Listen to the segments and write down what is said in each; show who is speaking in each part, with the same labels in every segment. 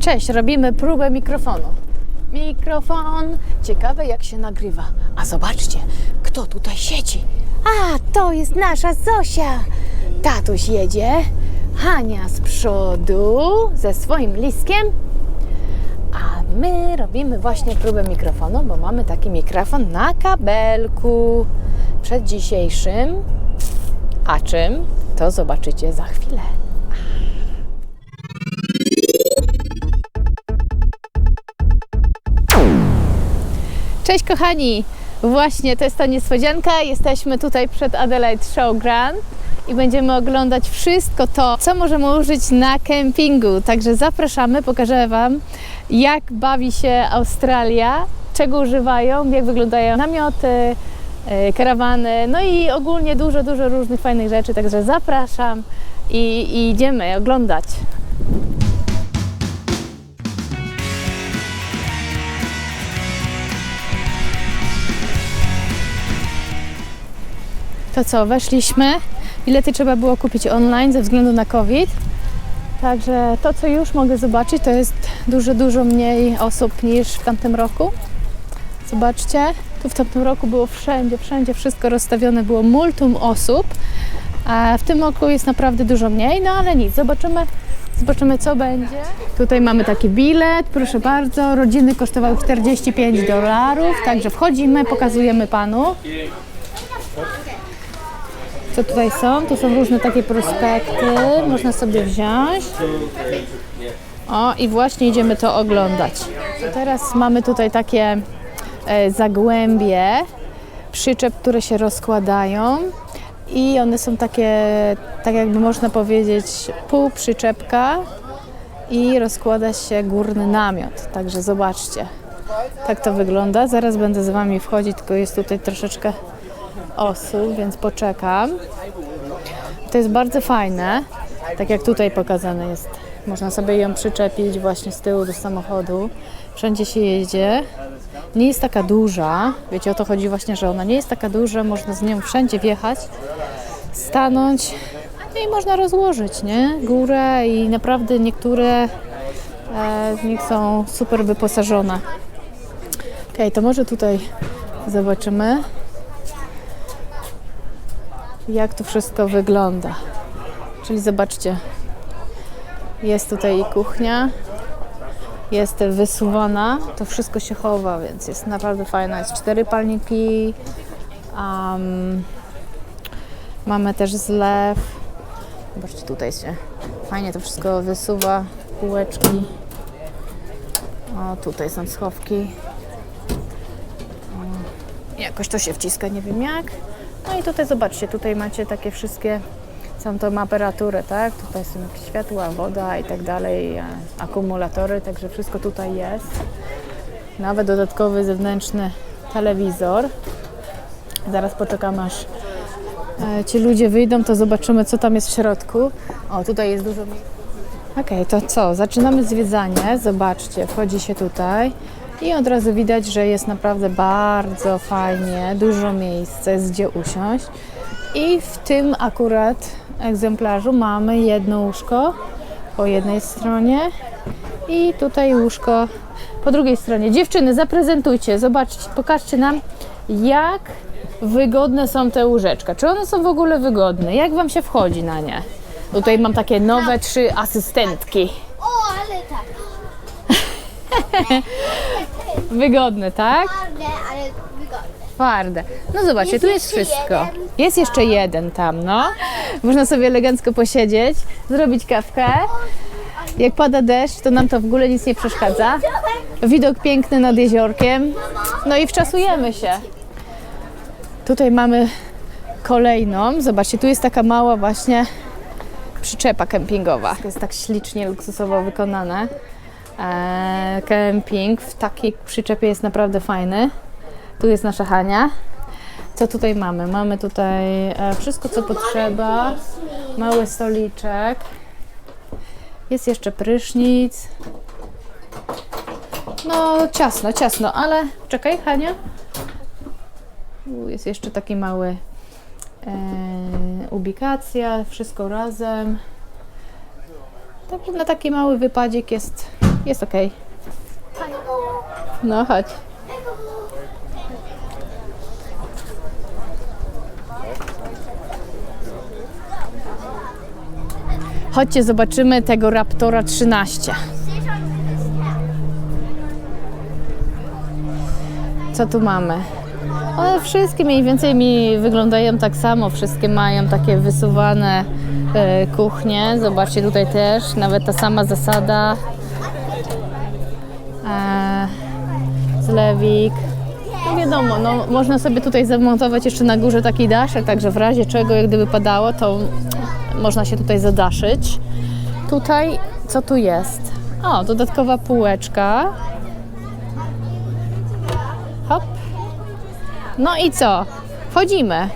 Speaker 1: Cześć, robimy próbę mikrofonu. Mikrofon, ciekawe jak się nagrywa. A zobaczcie, kto tutaj siedzi. A, to jest nasza Zosia. Tatuś jedzie, Hania z przodu ze swoim liskiem. A my robimy właśnie próbę mikrofonu, bo mamy taki mikrofon na kabelku. Przed dzisiejszym, a czym, to zobaczycie za chwilę. Cześć kochani! Właśnie to jest ta niespodzianka. Jesteśmy tutaj przed Adelaide Showground i będziemy oglądać wszystko to, co możemy użyć na kempingu. Także zapraszamy, pokażę Wam, jak bawi się Australia, czego używają, jak wyglądają namioty, karawany, no i ogólnie dużo różnych fajnych rzeczy. Także zapraszam i idziemy oglądać. To co, weszliśmy. Bilety trzeba było kupić online ze względu na COVID. Także to, co już mogę zobaczyć, to jest dużo mniej osób niż w tamtym roku. Zobaczcie, tu w tamtym roku było wszędzie wszystko rozstawione, było multum osób. A w tym roku jest naprawdę dużo mniej, no ale nic, zobaczymy co będzie. Tutaj mamy taki bilet, proszę bardzo, rodziny kosztowały $45, także wchodzimy, pokazujemy Panu. Co tutaj są? Tu są różne takie prospekty, można sobie wziąć. O, i właśnie idziemy to oglądać. Teraz mamy tutaj takie zagłębie przyczep, które się rozkładają i one są takie, tak jakby można powiedzieć, pół przyczepka i rozkłada się górny namiot. Także zobaczcie, tak to wygląda. Zaraz będę z Wami wchodzić, tylko jest tutaj troszeczkę osób, więc poczekam. To jest bardzo fajne, tak jak tutaj pokazane jest. Można sobie ją przyczepić właśnie z tyłu do samochodu. Wszędzie się jedzie. Nie jest taka duża. Wiecie, o to chodzi właśnie, że ona nie jest taka duża. Można z nią wszędzie wjechać, stanąć i można rozłożyć, nie? Górę i naprawdę niektóre z nich są super wyposażone. Ok, to może tutaj zobaczymy, jak to wszystko wygląda. Czyli zobaczcie, jest tutaj kuchnia, jest wysuwana, to wszystko się chowa, więc jest naprawdę fajne. Jest 4 palniki, mamy też zlew. Zobaczcie, tutaj się fajnie to wszystko wysuwa, półeczki. O, tutaj są schowki. Jakoś to się wciska, nie wiem jak. No i tutaj zobaczcie, tutaj macie takie wszystkie, są tą aparaturę, tak? Tutaj są jakieś światła, woda i tak dalej, akumulatory, także wszystko tutaj jest. Nawet dodatkowy zewnętrzny telewizor. Zaraz poczekam, aż ci ludzie wyjdą, to zobaczymy, co tam jest w środku. O, tutaj jest dużo miejsca. Okej, to co? Zaczynamy zwiedzanie. Zobaczcie, wchodzi się tutaj. I od razu widać, że jest naprawdę bardzo fajnie, dużo miejsca, jest gdzie usiąść. I w tym akurat egzemplarzu mamy jedno łóżko po jednej stronie i tutaj łóżko po drugiej stronie. Dziewczyny, zaprezentujcie, zobaczcie, pokażcie nam, jak wygodne są te łóżeczka. Czy one są w ogóle wygodne? Jak Wam się wchodzi na nie? Tutaj mam takie nowe 3 asystentki.
Speaker 2: O, ale tak.
Speaker 1: Wygodne, tak?
Speaker 2: Twarde, ale wygodne.
Speaker 1: Twarde. No zobaczcie, tu jest
Speaker 2: jeszcze
Speaker 1: wszystko.
Speaker 2: jeden.
Speaker 1: Jest jeszcze jeden tam, no. Można sobie elegancko posiedzieć, zrobić kawkę. Jak pada deszcz, to nam to w ogóle nic nie przeszkadza. Widok piękny nad jeziorkiem. No i wczasujemy się. Tutaj mamy kolejną. Zobaczcie, tu jest taka mała właśnie przyczepa kempingowa. To jest tak ślicznie, luksusowo wykonane. Kemping w takiej przyczepie jest naprawdę fajny. Tu jest nasza Hania. Co tutaj mamy? Mamy tutaj wszystko, co potrzeba. Mały stoliczek. Jest jeszcze prysznic. No ciasno, ale czekaj, Hania. Tu jest jeszcze taki mały ubikacja, wszystko razem. Tak, na taki mały wypadzik Jest okej. No chodź. Chodźcie, zobaczymy tego Raptora 13. Co tu mamy? One wszystkie mniej więcej mi wyglądają tak samo. Wszystkie mają takie wysuwane kuchnie. Zobaczcie, tutaj też nawet ta sama zasada. Zlewik. No wiadomo, no, można sobie tutaj zamontować jeszcze na górze taki daszek, także w razie czego, jak gdyby padało, to można się tutaj zadaszyć. Tutaj, co tu jest? O, dodatkowa półeczka. Hop. No i co? Wchodzimy.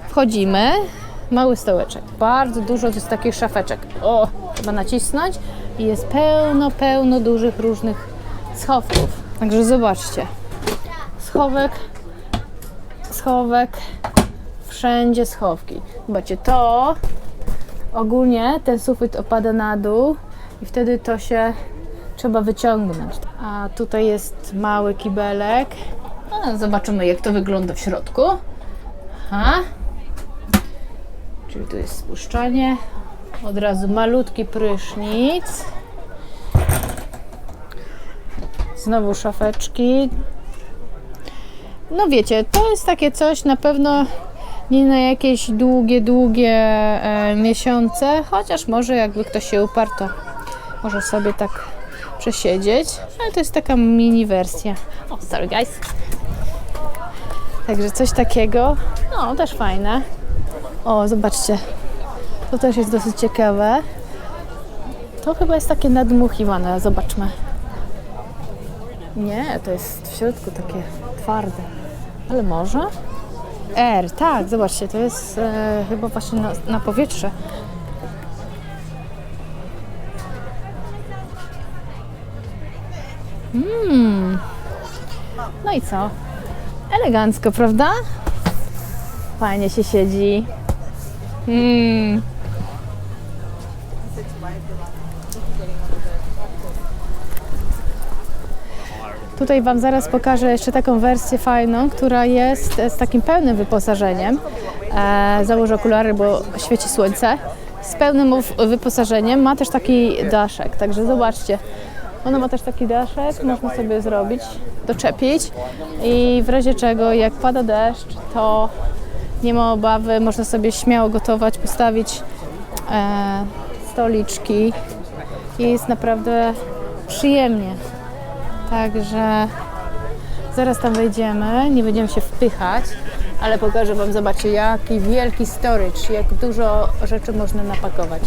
Speaker 1: Wchodzimy. Mały stołeczek. Bardzo dużo jest takich szafeczek. O, trzeba nacisnąć i jest pełno dużych różnych schowków. Także zobaczcie. Schowek. Wszędzie schowki. Zobaczcie, to ogólnie ten sufit opada na dół i wtedy to się trzeba wyciągnąć. A tutaj jest mały kibelek. No, zobaczymy, jak to wygląda w środku. Aha. Czyli tu jest spuszczanie. Od razu malutki prysznic. Znowu szafeczki. No wiecie, to jest takie coś na pewno nie na jakieś długie miesiące, chociaż może jakby ktoś się uparł, to może sobie tak przesiedzieć, ale to jest taka mini wersja. O, sorry guys. Także coś takiego, no też fajne. O, zobaczcie, to też jest dosyć ciekawe. To chyba jest takie nadmuchiwane, zobaczmy. Nie, to jest w środku takie twarde, ale może? Tak, zobaczcie, to jest chyba właśnie na powietrze. No i co? Elegancko, prawda? Fajnie się siedzi. Tutaj Wam zaraz pokażę jeszcze taką wersję fajną, która jest z takim pełnym wyposażeniem. Założę okulary, bo świeci słońce. Z pełnym wyposażeniem. Ma też taki daszek, także zobaczcie. Ona ma też taki daszek, można sobie zrobić, doczepić i w razie czego, jak pada deszcz, to nie ma obawy, można sobie śmiało gotować, postawić stoliczki i jest naprawdę przyjemnie. Także zaraz tam wejdziemy, nie będziemy się wpychać, ale pokażę Wam, zobaczcie, jaki wielki storage, jak dużo rzeczy można napakować.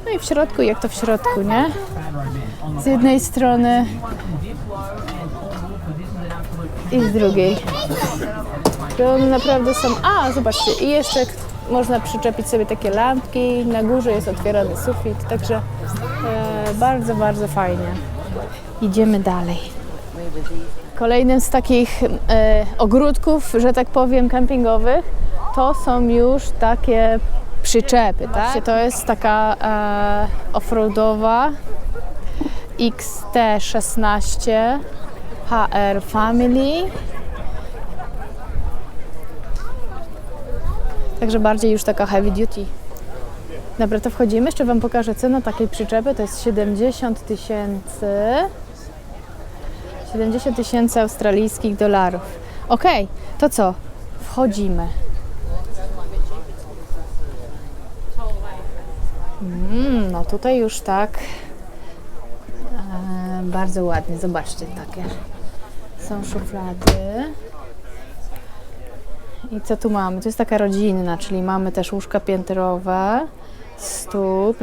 Speaker 1: No i w środku, jak to w środku, nie? Z jednej strony i z drugiej. To one naprawdę są... A, zobaczcie, i jeszcze można przyczepić sobie takie lampki, na górze jest otwierany sufit, także bardzo fajnie. Idziemy dalej. Kolejnym z takich ogródków, że tak powiem, kempingowych, to są już takie przyczepy, tak? To jest taka offroadowa XT16 HR Family. Także bardziej już taka heavy duty. Dobra, to wchodzimy. Jeszcze Wam pokażę cenę takiej przyczepy. To jest 70 000 australijskich dolarów. Okej, to co? Wchodzimy. No tutaj już tak bardzo ładnie. Zobaczcie, takie są szuflady. I co tu mamy? To jest taka rodzinna, czyli mamy też łóżka piętrowe, stół,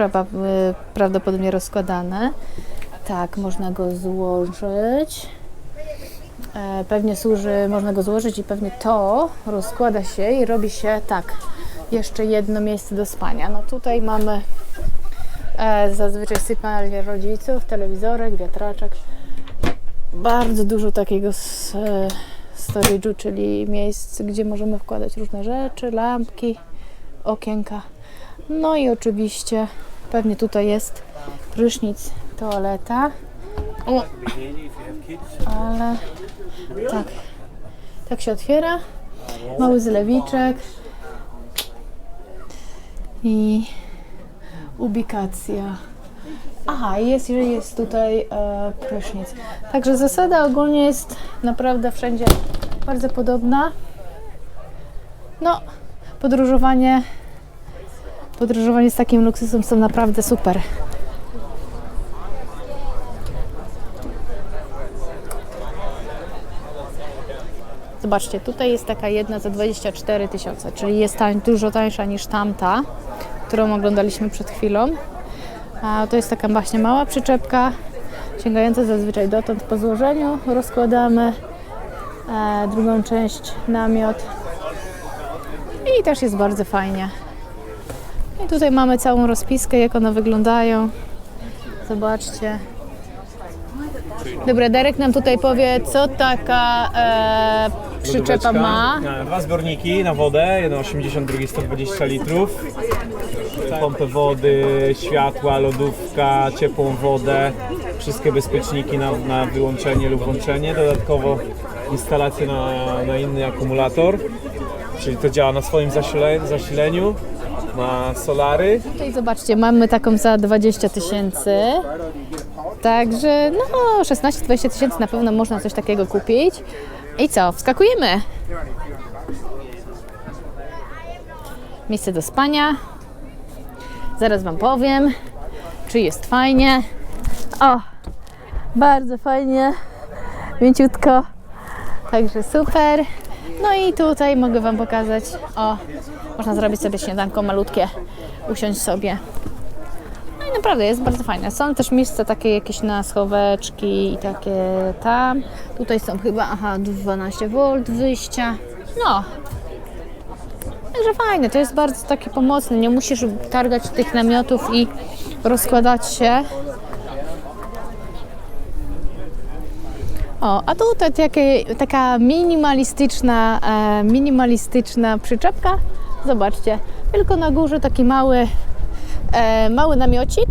Speaker 1: prawdopodobnie rozkładane. Tak, można go złożyć. Pewnie służy, można go złożyć i pewnie to rozkłada się i robi się tak, jeszcze jedno miejsce do spania. No tutaj mamy zazwyczaj sypialnię rodziców, telewizorek, wiatraczek. Bardzo dużo takiego storage'u, czyli miejsc, gdzie możemy wkładać różne rzeczy, lampki, okienka. No i oczywiście pewnie tutaj jest prysznic toaleta. O, ale tak się otwiera. Mały zlewiczek i ubikacja. Aha, jest tutaj prysznic. Także zasada ogólnie jest naprawdę wszędzie bardzo podobna. No, podróżowanie z takim luksusem są naprawdę super. Zobaczcie, tutaj jest taka jedna za 24 000, czyli jest dużo tańsza niż tamta, którą oglądaliśmy przed chwilą. A to jest taka właśnie mała przyczepka, sięgająca zazwyczaj dotąd po złożeniu. Rozkładamy drugą część, namiot i też jest bardzo fajnie. I tutaj mamy całą rozpiskę, jak one wyglądają. Zobaczcie. Dobra, Darek nam tutaj powie, co taka przyczepa ma.
Speaker 3: Dwa zbiorniki na wodę, jeden 80, drugi 120 litrów. Pompę wody, światła, lodówka, ciepłą wodę. Wszystkie bezpieczniki na wyłączenie lub włączenie. Dodatkowo instalację na inny akumulator. Czyli to działa na swoim zasileniu. Ma solary.
Speaker 1: Tutaj zobaczcie, mamy taką za 20 000. Także no 16-20 000 na pewno można coś takiego kupić. I co? Wskakujemy! Miejsce do spania. Zaraz Wam powiem, czy jest fajnie. O! Bardzo fajnie. Mięciutko. Także super. No i tutaj mogę Wam pokazać. O! Można zrobić sobie śniadanko malutkie. Usiąść sobie. No i naprawdę jest bardzo fajne. Są też miejsca takie jakieś na schoweczki i takie tam. Tutaj są chyba, 12 V wyjścia. No. Także fajne. To jest bardzo takie pomocne. Nie musisz targać tych namiotów i rozkładać się. O, a tutaj taka minimalistyczna przyczepka. Zobaczcie, tylko na górze taki mały namiocik,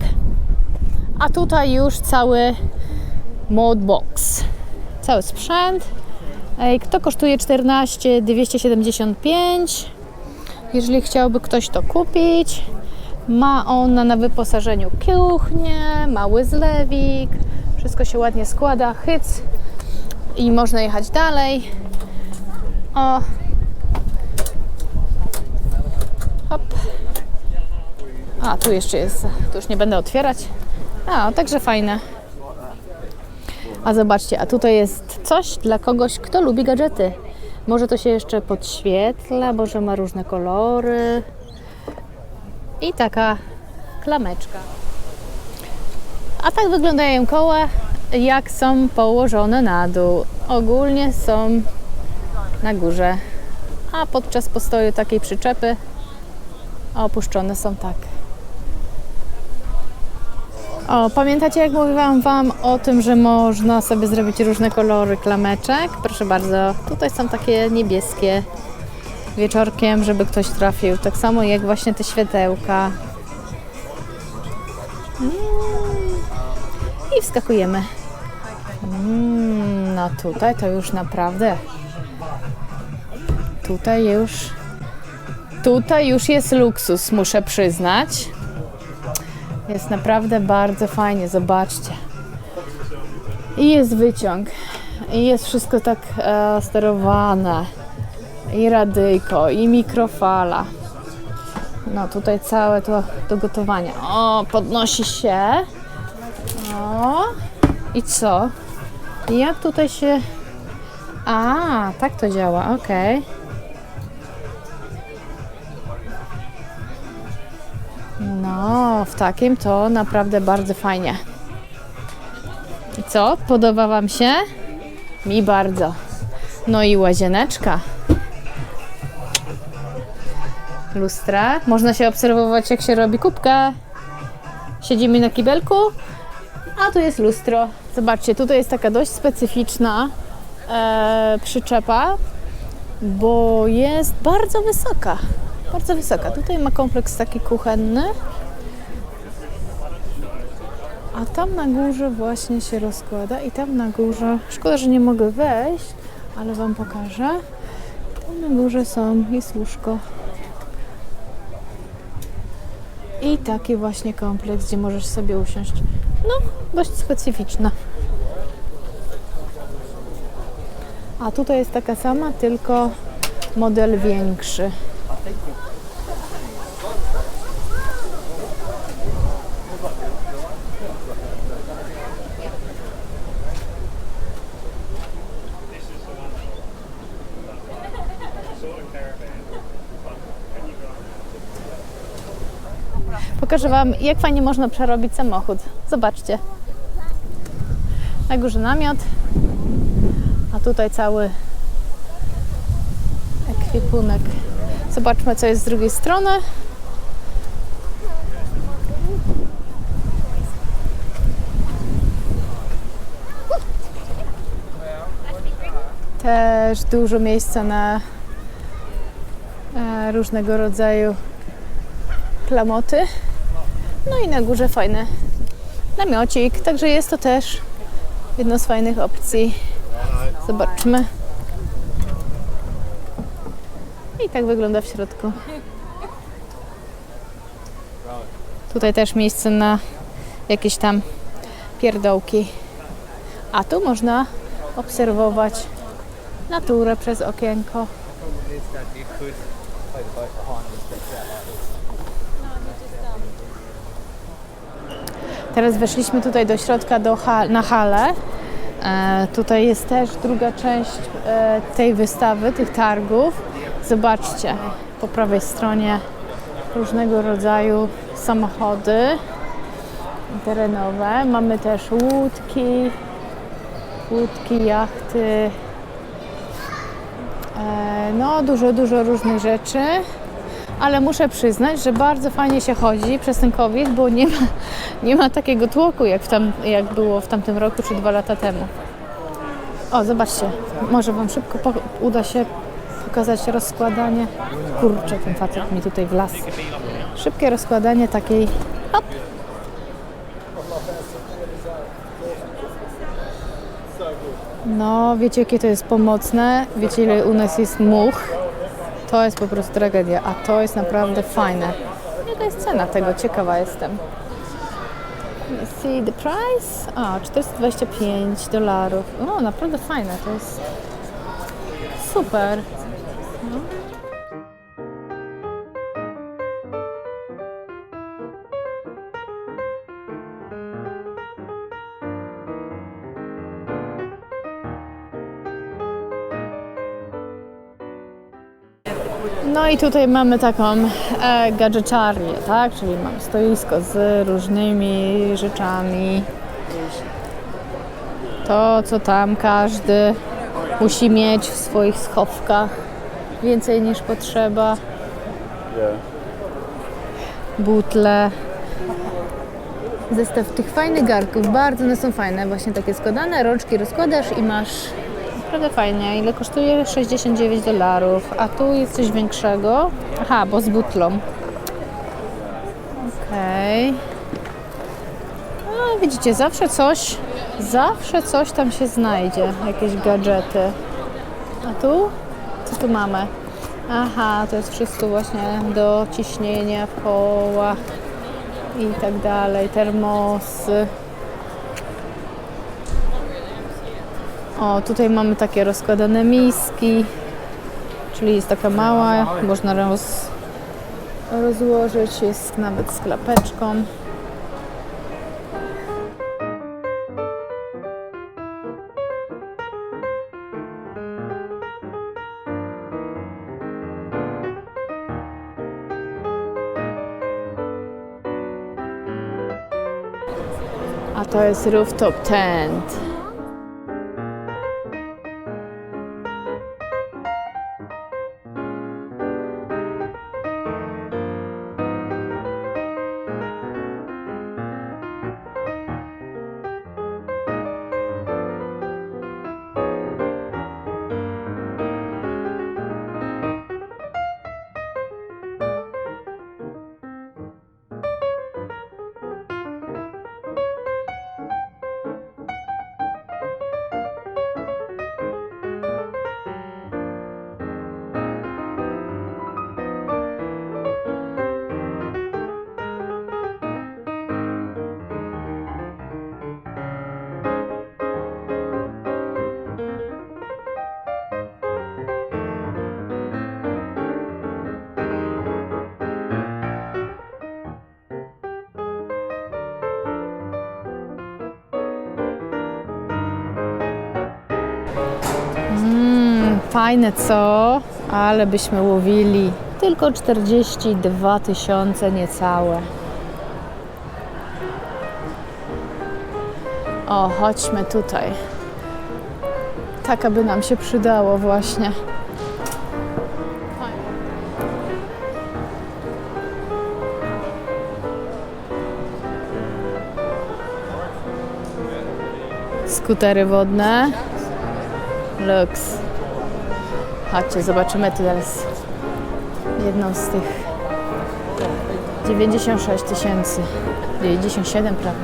Speaker 1: a tutaj już cały modbox, cały sprzęt. To kosztuje 14 275. Jeżeli chciałby ktoś to kupić, ma on na wyposażeniu kuchnię, mały zlewik, wszystko się ładnie składa, hyc i można jechać dalej. O, hop. A, tu jeszcze jest, tu już nie będę otwierać. A, także fajne. A zobaczcie, a tutaj jest coś dla kogoś, kto lubi gadżety. Może to się jeszcze podświetla, może ma różne kolory. I taka klameczka. A tak wyglądają koła, jak są położone na dół. Ogólnie są na górze, a podczas postoju takiej przyczepy opuszczone są tak. O, pamiętacie, jak mówiłam Wam o tym, że można sobie zrobić różne kolory klameczek? Proszę bardzo, tutaj są takie niebieskie wieczorkiem, żeby ktoś trafił. Tak samo jak właśnie te światełka. I wskakujemy. No tutaj to już naprawdę. Tutaj już jest luksus, muszę przyznać. Jest naprawdę bardzo fajnie, zobaczcie. I jest wyciąg, i jest wszystko tak sterowane. I radyjko, i mikrofala. No tutaj całe to do gotowania. O, podnosi się. O, i co? I jak tutaj się... A, tak to działa, okej. No, w takim to naprawdę bardzo fajnie. I co? Podoba Wam się? Mi bardzo. No i łazieneczka. Lustra. Można się obserwować, jak się robi kubkę. Siedzimy na kibelku, a tu jest lustro. Zobaczcie, tutaj jest taka dość specyficzna przyczepa, bo jest bardzo wysoka. Bardzo wysoka. Tutaj ma kompleks taki kuchenny. A tam na górze właśnie się rozkłada i tam na górze, szkoda, że nie mogę wejść, ale Wam pokażę. Tam na górze jest łóżko. I taki właśnie kompleks, gdzie możesz sobie usiąść. No, dość specyficzna. A tutaj jest taka sama, tylko model większy. Pokażę Wam, jak fajnie można przerobić samochód. Zobaczcie. Na górze namiot, a tutaj cały ekwipunek. Zobaczmy, co jest z drugiej strony. Też dużo miejsca na różnego rodzaju klamoty. No i na górze fajny namiocik, także jest to też jedna z fajnych opcji. Zobaczmy. I tak wygląda w środku. Tutaj też miejsce na jakieś tam pierdołki. A tu można obserwować naturę przez okienko. Teraz weszliśmy tutaj do środka na halę. Tutaj jest też druga część tej wystawy, tych targów. Zobaczcie, po prawej stronie różnego rodzaju samochody terenowe. Mamy też łódki, jachty. No, dużo różnych rzeczy. Ale muszę przyznać, że bardzo fajnie się chodzi przez ten COVID, bo nie ma takiego tłoku, jak było w tamtym roku czy 2 lata temu. O, zobaczcie, może Wam szybko uda się pokazać rozkładanie. Kurczę, ten facet mi tutaj wlazł. Szybkie rozkładanie takiej... Hop. No, wiecie, jakie to jest pomocne? Wiecie, ile u nas jest much? To jest po prostu tragedia, a to jest naprawdę fajne. Jaka jest cena tego? Ciekawa jestem. See the price? A, $425. O, naprawdę fajne, to jest super. No. No i tutaj mamy taką gadżeciarnię, tak? Czyli mam stoisko z różnymi rzeczami. To, co tam każdy musi mieć w swoich schowkach. Więcej niż potrzeba. Butle. Zestaw tych fajnych garnków. Bardzo one są fajne. Właśnie takie składane. Rączki rozkładasz i masz... Naprawdę fajnie. Ile kosztuje? $69. A tu jest coś większego. Aha, bo z butlą. Okej. No, widzicie, zawsze coś tam się znajdzie. Jakieś gadżety. A tu? Co tu mamy? Aha, to jest wszystko właśnie do ciśnienia w kołach i tak dalej. Termosy. O, tutaj mamy takie rozkładane miski, czyli jest taka mała, można rozłożyć, jest nawet z klapeczką. A to jest rooftop tent. Fajne co? Ale byśmy łowili. Tylko 42 000 niecałe. O, chodźmy tutaj. Tak, aby nam się przydało właśnie. Skutery wodne. Lux. Chodźcie, zobaczymy teraz jedną z tych. 96 000. 97 prawie.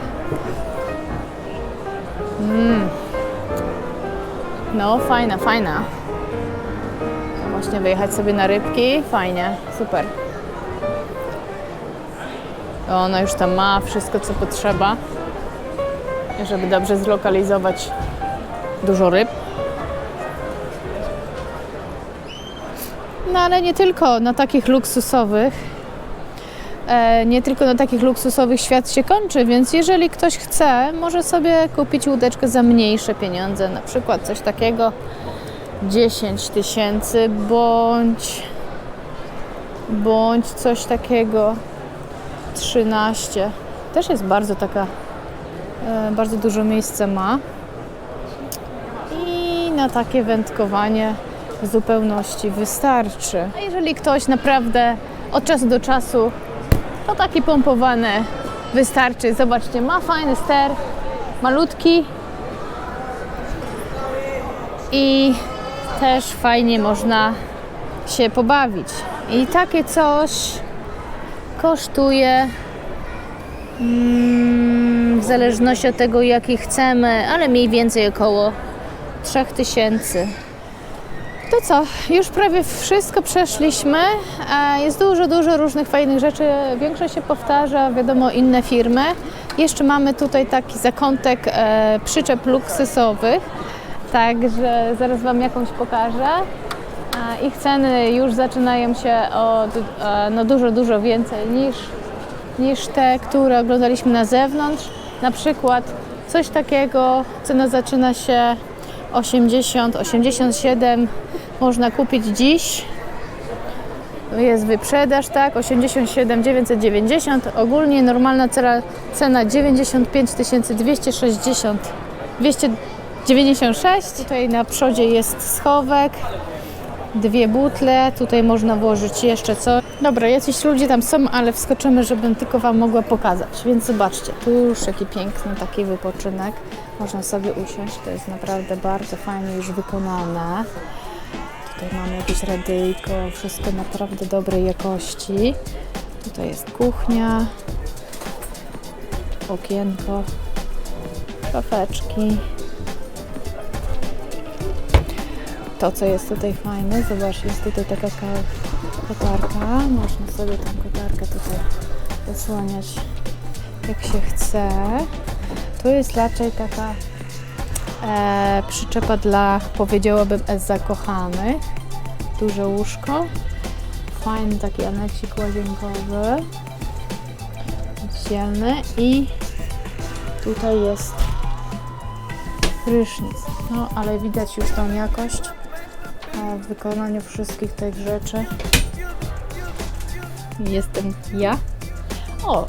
Speaker 1: No, fajna, fajna. Właśnie wyjechać sobie na rybki. Fajnie, super. Ona już tam ma wszystko, co potrzeba, żeby dobrze zlokalizować dużo ryb. No ale nie tylko na takich luksusowych. Nie tylko na takich luksusowych świat się kończy, więc jeżeli ktoś chce, może sobie kupić łódeczkę za mniejsze pieniądze, na przykład coś takiego 10 000 bądź coś takiego 13. Też jest bardzo taka, bardzo dużo miejsca ma i na takie wędkowanie w zupełności wystarczy. A jeżeli ktoś naprawdę od czasu do czasu, to taki pompowany wystarczy. Zobaczcie, ma fajny ster, malutki i też fajnie można się pobawić. I takie coś kosztuje w zależności od tego, jaki chcemy, ale mniej więcej około 3000. To co? Już prawie wszystko przeszliśmy. Jest dużo różnych fajnych rzeczy. Większość się powtarza, wiadomo, inne firmy. Jeszcze mamy tutaj taki zakątek przyczep luksusowych. Także zaraz Wam jakąś pokażę. Ich ceny już zaczynają się od no dużo więcej niż te, które oglądaliśmy na zewnątrz. Na przykład coś takiego, cena zaczyna się 80, 87 można kupić dziś. Jest wyprzedaż, tak, 87 990. Ogólnie normalna cena 95 296. Tutaj na przodzie jest schowek, 2 butle, tutaj można włożyć jeszcze coś. Dobra, jacyś ludzie tam są, ale wskoczymy, żebym tylko Wam mogła pokazać. Więc zobaczcie, tu już jaki piękny taki wypoczynek. Można sobie usiąść, to jest naprawdę bardzo fajnie już wykonane. Tutaj mamy jakieś radyjko, wszystko naprawdę dobrej jakości. Tutaj jest kuchnia, okienko, szafeczki. To, co jest tutaj fajne, zobacz, jest tutaj taka kotarka. Można sobie tę kotarkę tutaj zasłaniać jak się chce. Tu jest raczej taka przyczepa dla, powiedziałabym, zakochanych. Duże łóżko. Fajny taki anexik łazienkowy. Oddzielny. I tutaj jest prysznic. No, ale widać już tą jakość w wykonaniu wszystkich tych rzeczy. Jestem ja. O,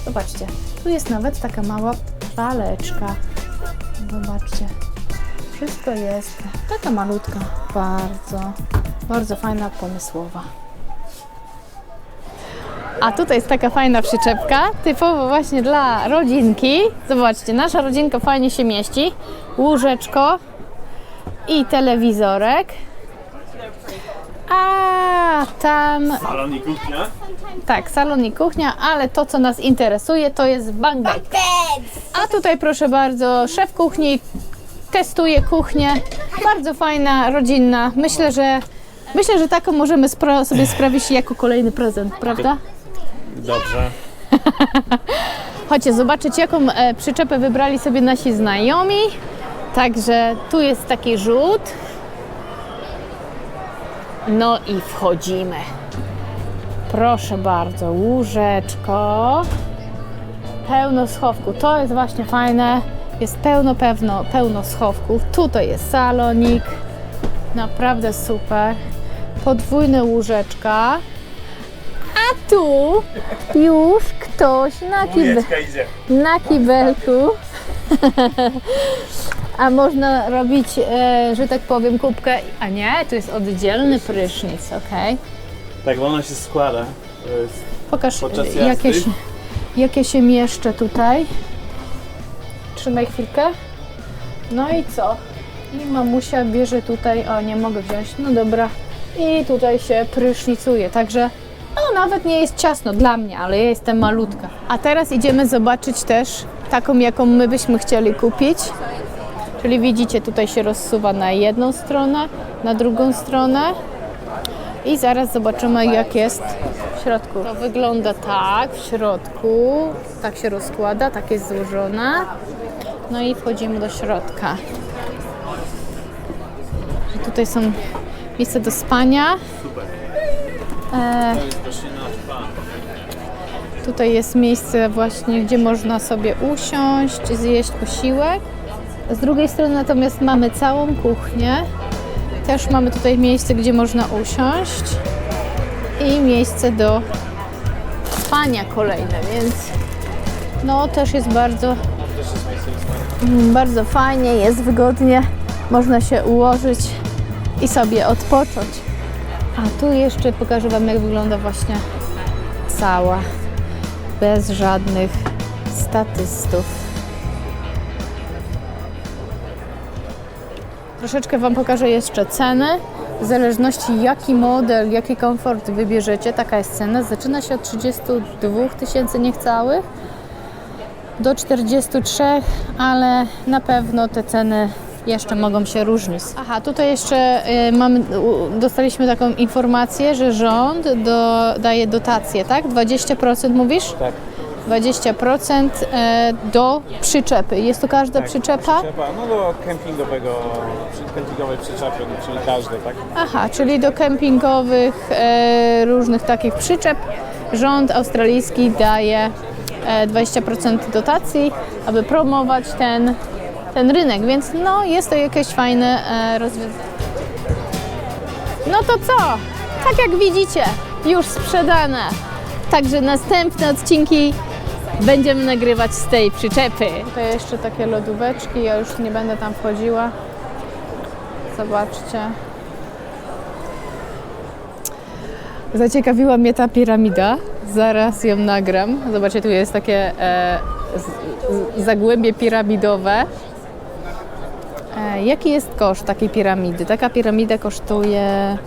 Speaker 1: zobaczcie. Tu jest nawet taka mała praleczka. Zobaczcie. Wszystko jest taka malutka. Bardzo fajna, pomysłowa. A tutaj jest taka fajna przyczepka, typowo właśnie dla rodzinki. Zobaczcie, nasza rodzinka fajnie się mieści. Łóżeczko i telewizorek. A tam...
Speaker 3: Salon i kuchnia.
Speaker 1: Tak, salon i kuchnia, ale to, co nas interesuje, to jest bunk bed. A tutaj, proszę bardzo, szef kuchni testuje kuchnię. Bardzo fajna, rodzinna. Myślę, że taką możemy sobie sprawić jako kolejny prezent, prawda?
Speaker 3: Dobrze.
Speaker 1: Chodźcie zobaczyć, jaką przyczepę wybrali sobie nasi znajomi. Także tu jest taki rzut. No i wchodzimy. Proszę bardzo, łóżeczko. Pełno schowków. To jest właśnie fajne. Jest pełno schowków. Tutaj jest salonik. Naprawdę super. Podwójne łóżeczka. A tu już ktoś na kibelku. A można robić, że tak powiem, kubkę. A nie, tu jest oddzielny prysznic, okej.
Speaker 3: Tak, bo ona się składa. To jest
Speaker 1: Pokaż,
Speaker 3: podczas jazdy.
Speaker 1: jakie się mieszczę tutaj. Trzymaj chwilkę. No i co? I mamusia bierze tutaj, o nie mogę wziąć, no dobra. I tutaj się prysznicuje, także no nawet nie jest ciasno dla mnie, ale ja jestem malutka. A teraz idziemy zobaczyć też taką, jaką my byśmy chcieli kupić. Czyli widzicie, tutaj się rozsuwa na jedną stronę, na drugą stronę. I zaraz zobaczymy, jak jest w środku. To wygląda tak w środku, tak się rozkłada, tak jest złożone. No i wchodzimy do środka. Tutaj są miejsca do spania. Tutaj jest miejsce właśnie, gdzie można sobie usiąść, zjeść posiłek. Z drugiej strony natomiast mamy całą kuchnię. Też mamy tutaj miejsce, gdzie można usiąść i miejsce do spania kolejne, więc no też jest bardzo fajnie, jest wygodnie, można się ułożyć i sobie odpocząć. A tu jeszcze pokażę Wam, jak wygląda właśnie cała, bez żadnych statystów. Troszeczkę Wam pokażę jeszcze ceny. W zależności jaki model, jaki komfort wybierzecie, taka jest cena. Zaczyna się od 32 tysięcy niecałych do 43, ale na pewno te ceny jeszcze mogą się różnić. Aha, tutaj jeszcze dostaliśmy taką informację, że rząd daje dotację, tak? 20% mówisz?
Speaker 3: Tak.
Speaker 1: 20% do przyczepy. Jest to każda przyczepa?
Speaker 3: No do kempingowej przyczepy, czyli każde, tak?
Speaker 1: Aha, czyli do kempingowych różnych takich przyczep rząd australijski daje 20% dotacji, aby promować ten rynek, więc no jest to jakieś fajne rozwiązanie. No to co? Tak jak widzicie, już sprzedane. Także następne odcinki będziemy nagrywać z tej przyczepy. Tutaj jeszcze takie lodóweczki, ja już nie będę tam wchodziła. Zobaczcie. Zaciekawiła mnie ta piramida. Zaraz ją nagram. Zobaczcie, tu jest takie zagłębie piramidowe. Jaki jest koszt takiej piramidy? Taka piramida kosztuje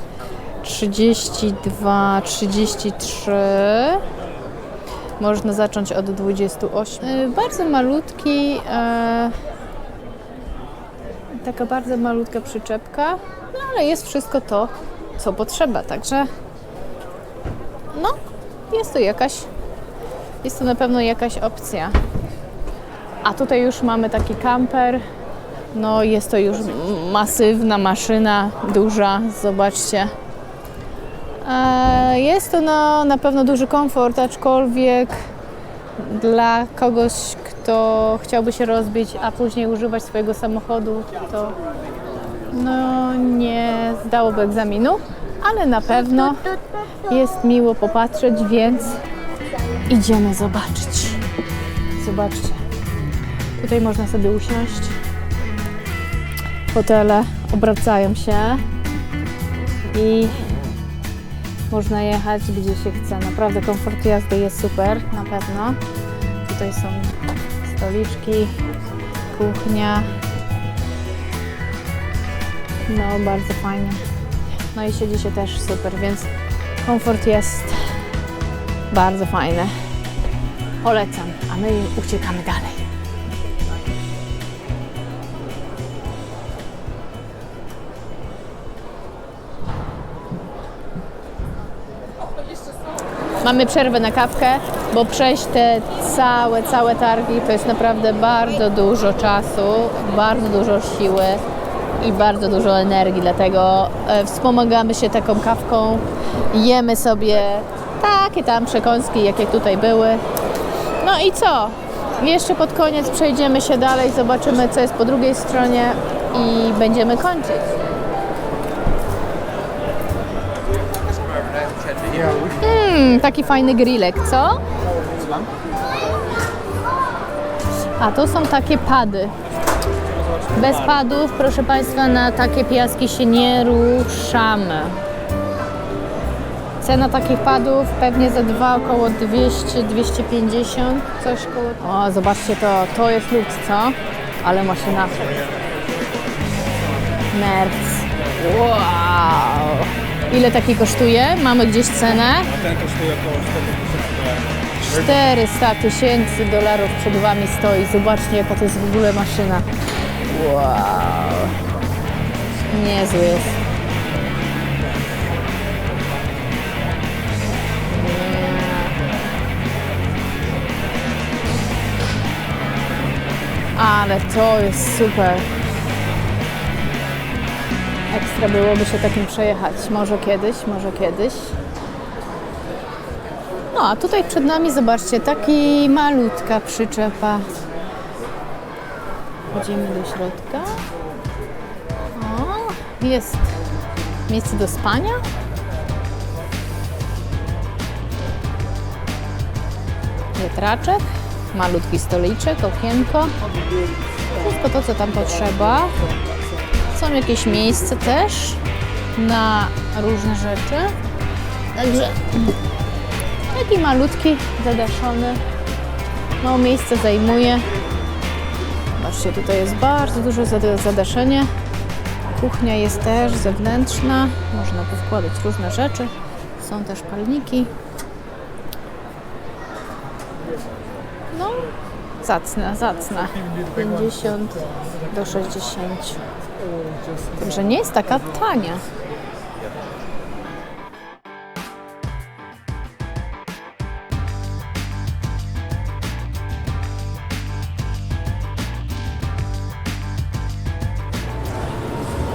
Speaker 1: 32-33. Można zacząć od 28. Bardzo malutki, taka bardzo malutka przyczepka, no ale jest wszystko to, co potrzeba, także no, jest to na pewno jakaś opcja. A tutaj już mamy taki kamper, no jest to już masywna maszyna, duża, zobaczcie. Jest to na pewno duży komfort, aczkolwiek dla kogoś, kto chciałby się rozbić, a później używać swojego samochodu, to no, nie zdałoby egzaminu, ale na pewno jest miło popatrzeć, więc idziemy zobaczyć. Zobaczcie, tutaj można sobie usiąść. Fotele obracają się i można jechać gdzie się chce. Naprawdę komfort jazdy jest super, na pewno. Tutaj są stoliczki, kuchnia. No, bardzo fajnie. No i siedzi się też super, więc komfort jest bardzo fajny. Polecam, a my uciekamy dalej. Mamy przerwę na kawkę, bo przejść te całe targi to jest naprawdę bardzo dużo czasu, bardzo dużo siły i bardzo dużo energii, dlatego wspomagamy się taką kawką, jemy sobie takie tam przekąski, jakie tutaj były. No i co? Jeszcze pod koniec przejdziemy się dalej, zobaczymy, co jest po drugiej stronie i będziemy kończyć. Taki fajny grillek, co? A to są takie pady. Bez padów, proszę Państwa, na takie piaski się nie ruszamy. Cena takich padów pewnie za 2 około 200-250, coś koło... O, zobaczcie to jest luks, co? Ale maszyna. Merc. Wow! Ile taki kosztuje? Mamy gdzieś cenę?
Speaker 3: A ten kosztuje około
Speaker 1: 400 000 dolarów przed Wami stoi. Zobaczcie, jaka to jest w ogóle maszyna. Wow! Niezły jest. Ale to jest super. Ekstra byłoby się takim przejechać. Może kiedyś, może kiedyś. No a tutaj przed nami, zobaczcie, taki malutka przyczepa. Wchodzimy do środka. O, jest miejsce do spania. Wiatraczek, malutki stoliczek, okienko. Wszystko to, co tam potrzeba. Są jakieś miejsca też na różne rzeczy. Także taki malutki, zadaszony. Mało miejsca zajmuje. Zobaczcie, tutaj jest bardzo duże zadaszenie. Kuchnia jest też zewnętrzna. Można powkładać różne rzeczy. Są też palniki. No, zacne. 50 do 60. Także nie jest taka tania.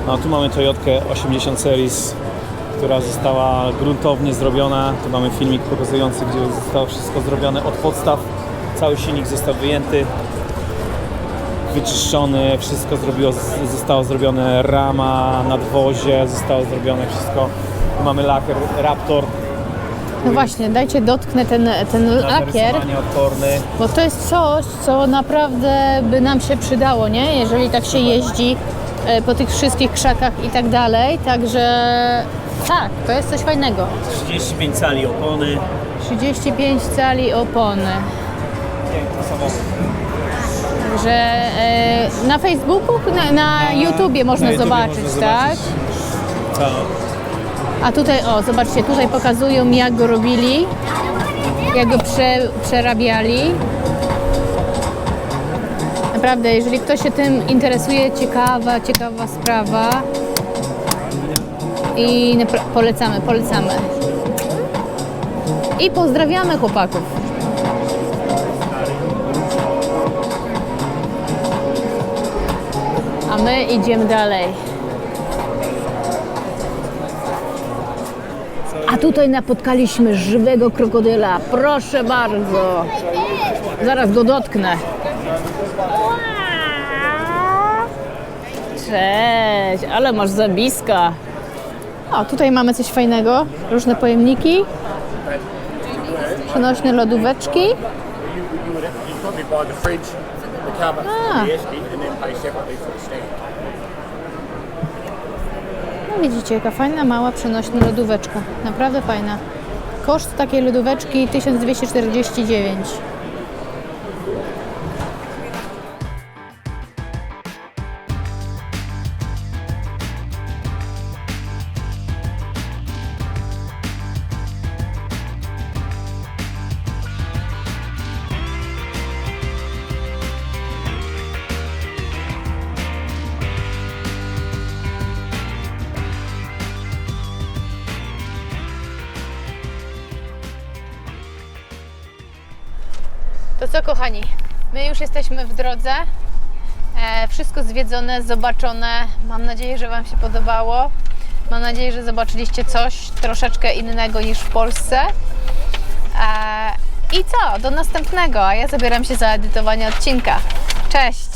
Speaker 3: No tu mamy Toyotkę 80 Series, która została gruntownie zrobiona. Tu mamy filmik pokazujący, gdzie zostało wszystko zrobione od podstaw. Cały silnik został wyjęty, wyczyszczony, wszystko zostało zrobione, rama, nadwozie, zostało zrobione wszystko. Tu mamy lakier Raptor.
Speaker 1: No właśnie, dajcie dotknę ten lakier,
Speaker 3: odporny.
Speaker 1: bo to jest coś, co naprawdę by nam się przydało, nie? Jeżeli tak się jeździ po tych wszystkich krzakach i tak dalej, także tak, to jest coś fajnego.
Speaker 3: 35 cali opony.
Speaker 1: 35 cali opony. Także na Facebooku, na YouTubie można zobaczyć, tak?
Speaker 3: Tak.
Speaker 1: A tutaj, o, zobaczcie, tutaj pokazują, jak go robili, jak go przerabiali. Naprawdę, jeżeli ktoś się tym interesuje, ciekawa sprawa. I polecamy. I pozdrawiamy chłopaków. A my idziemy dalej. A tutaj napotkaliśmy żywego krokodyla. Proszę bardzo. Zaraz go dotknę. Cześć, ale masz zabiska. O, tutaj mamy coś fajnego. Różne pojemniki. Przenośne lodóweczki. No widzicie, jaka fajna, mała, przenośna lodóweczka. Naprawdę fajna. Koszt takiej lodóweczki 1249. To co, kochani, my już jesteśmy w drodze, wszystko zwiedzone, zobaczone, mam nadzieję, że Wam się podobało, mam nadzieję, że zobaczyliście coś troszeczkę innego niż w Polsce i co, do następnego, a ja zabieram się za edytowanie odcinka. Cześć!